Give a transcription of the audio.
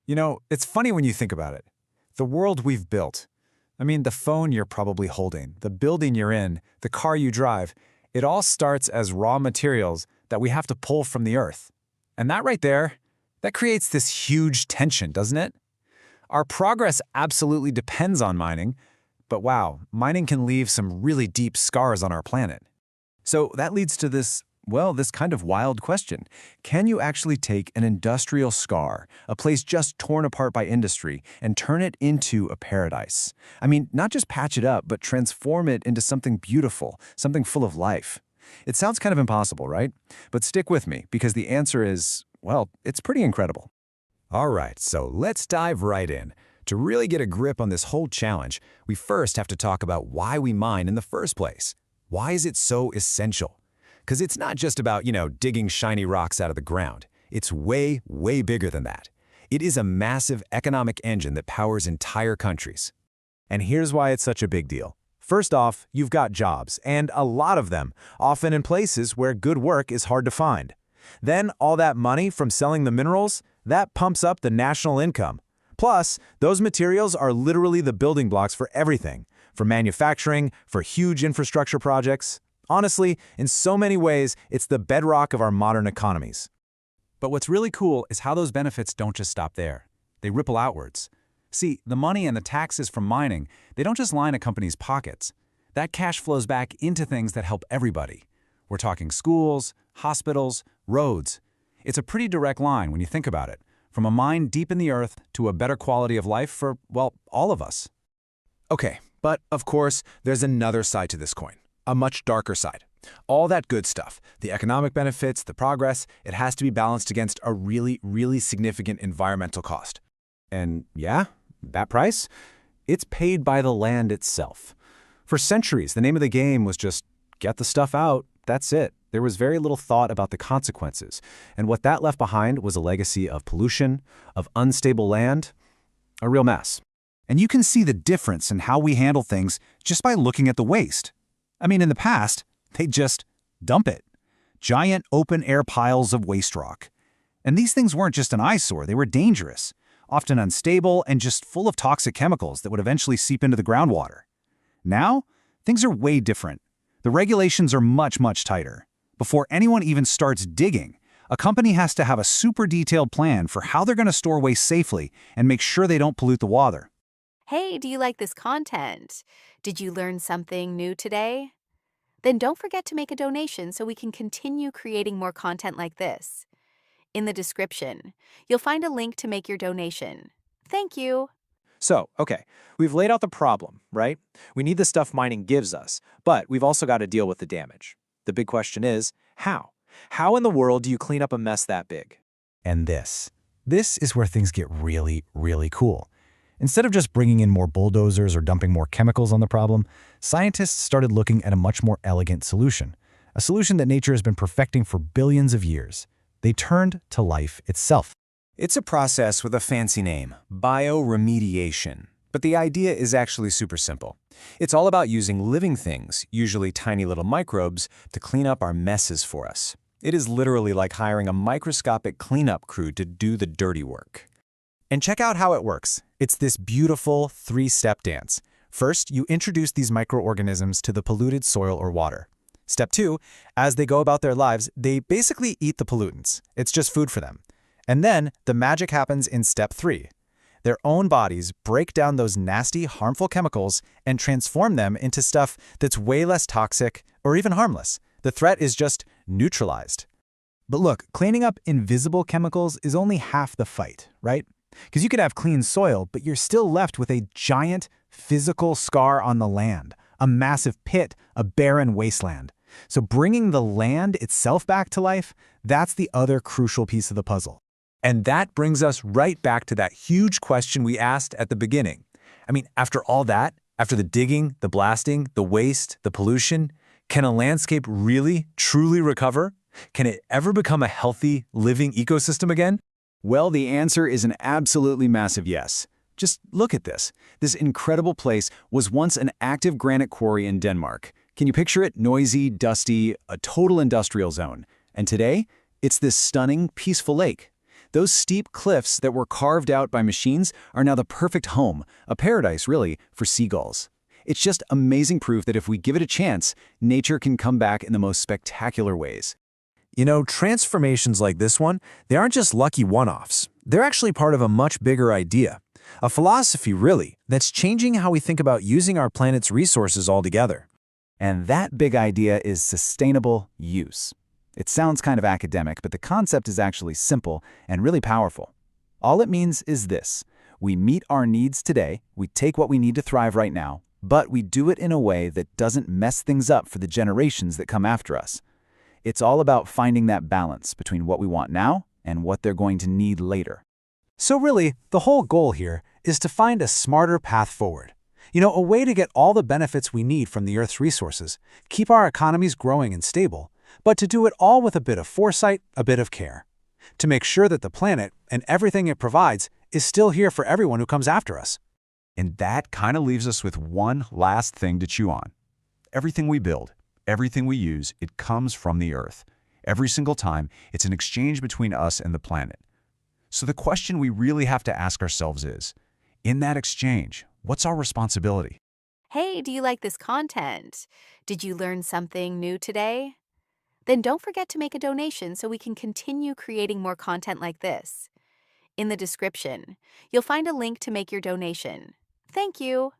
You know, it's funny when you think about it. The world we've built. I mean, the phone you're probably holding, the building you're in, the car you drive, it all starts as raw materials that we have to pull from the earth. And that right there, that creates this huge tension, doesn't it? Our progress absolutely depends on mining, but wow, mining can leave some really deep scars on our planet. So that leads to this kind of wild question. Can you actually take an industrial scar, a place just torn apart by industry, and turn it into a paradise? I mean, not just patch it up, but transform it into something beautiful, something full of life. It sounds kind of impossible, right? But stick with me, because the answer is, well, it's pretty incredible. All right, so let's dive right in. To really get a grip on this whole challenge, we first have to talk about why we mine in the first place. Why is it so essential? Because it's not just about, digging shiny rocks out of the ground. It's way, way bigger than that. It is a massive economic engine that powers entire countries. And here's why it's such a big deal. First off, you've got jobs, and a lot of them, often in places where good work is hard to find. Then all that money from selling the minerals, that pumps up the national income. Plus, those materials are literally the building blocks for everything, for manufacturing, for huge infrastructure projects. Honestly, in so many ways, it's the bedrock of our modern economies. But what's really cool is how those benefits don't just stop there. They ripple outwards. See, the money and the taxes from mining, they don't just line a company's pockets. That cash flows back into things that help everybody. We're talking schools, hospitals, roads. It's a pretty direct line when you think about it, from a mine deep in the earth to a better quality of life for, well, all of us. Okay, but of course, there's another side to this coin. A much darker side. All that good stuff, the economic benefits, the progress, it has to be balanced against a really, really significant environmental cost. And yeah, that price? It's paid by the land itself. For centuries, the name of the game was just get the stuff out, that's it. There was very little thought about the consequences. And what that left behind was a legacy of pollution, of unstable land, a real mess. And you can see the difference in how we handle things just by looking at the waste. I mean, in the past, they'd just dump it. Giant open-air piles of waste rock. And these things weren't just an eyesore, they were dangerous, often unstable and just full of toxic chemicals that would eventually seep into the groundwater. Now, things are way different. The regulations are much, much tighter. Before anyone even starts digging, a company has to have a super detailed plan for how they're going to store waste safely and make sure they don't pollute the water. Hey, do you like this content? Did you learn something new today? Then don't forget to make a donation so we can continue creating more content like this. In the description, you'll find a link to make your donation. Thank you. So, okay, we've laid out the problem, right? We need the stuff mining gives us, but we've also got to deal with the damage. The big question is, how? How in the world do you clean up a mess that big? And this is where things get really, really cool. Instead of just bringing in more bulldozers or dumping more chemicals on the problem, scientists started looking at a much more elegant solution, a solution that nature has been perfecting for billions of years. They turned to life itself. It's a process with a fancy name, bioremediation. But the idea is actually super simple. It's all about using living things, usually tiny little microbes, to clean up our messes for us. It is literally like hiring a microscopic cleanup crew to do the dirty work. And check out how it works. It's this beautiful three-step dance. First, you introduce these microorganisms to the polluted soil or water. Step 2, as they go about their lives, they basically eat the pollutants. It's just food for them. And then the magic happens in step 3. Their own bodies break down those nasty, harmful chemicals and transform them into stuff that's way less toxic or even harmless. The threat is just neutralized. But look, cleaning up invisible chemicals is only half the fight, right? Because you could have clean soil, but you're still left with a giant physical scar on the land, a massive pit, a barren wasteland. So bringing the land itself back to life, that's the other crucial piece of the puzzle. And that brings us right back to that huge question we asked at the beginning. I mean, after all that, after the digging, the blasting, the waste, the pollution, can a landscape really, truly recover? Can it ever become a healthy, living ecosystem again? Well, the answer is an absolutely massive yes. Just look at this. This incredible place was once an active granite quarry in Denmark. Can you picture it? Noisy, dusty, a total industrial zone. And today, it's this stunning, peaceful lake. Those steep cliffs that were carved out by machines are now the perfect home, a paradise, really, for seagulls. It's just amazing proof that if we give it a chance, nature can come back in the most spectacular ways. You know, transformations like this one, they aren't just lucky one-offs. They're actually part of a much bigger idea. A philosophy, really, that's changing how we think about using our planet's resources altogether. And that big idea is sustainable use. It sounds kind of academic, but the concept is actually simple and really powerful. All it means is this: we meet our needs today, we take what we need to thrive right now, but we do it in a way that doesn't mess things up for the generations that come after us. It's all about finding that balance between what we want now and what they're going to need later. So really, the whole goal here is to find a smarter path forward. You know, a way to get all the benefits we need from the Earth's resources, keep our economies growing and stable, but to do it all with a bit of foresight, a bit of care. To make sure that the planet and everything it provides is still here for everyone who comes after us. And that kind of leaves us with one last thing to chew on. Everything we build, everything we use, it comes from the Earth. Every single time, it's an exchange between us and the planet. So the question we really have to ask ourselves is, in that exchange, what's our responsibility? Hey, do you like this content? Did you learn something new today? Then don't forget to make a donation so we can continue creating more content like this. In the description, you'll find a link to make your donation. Thank you.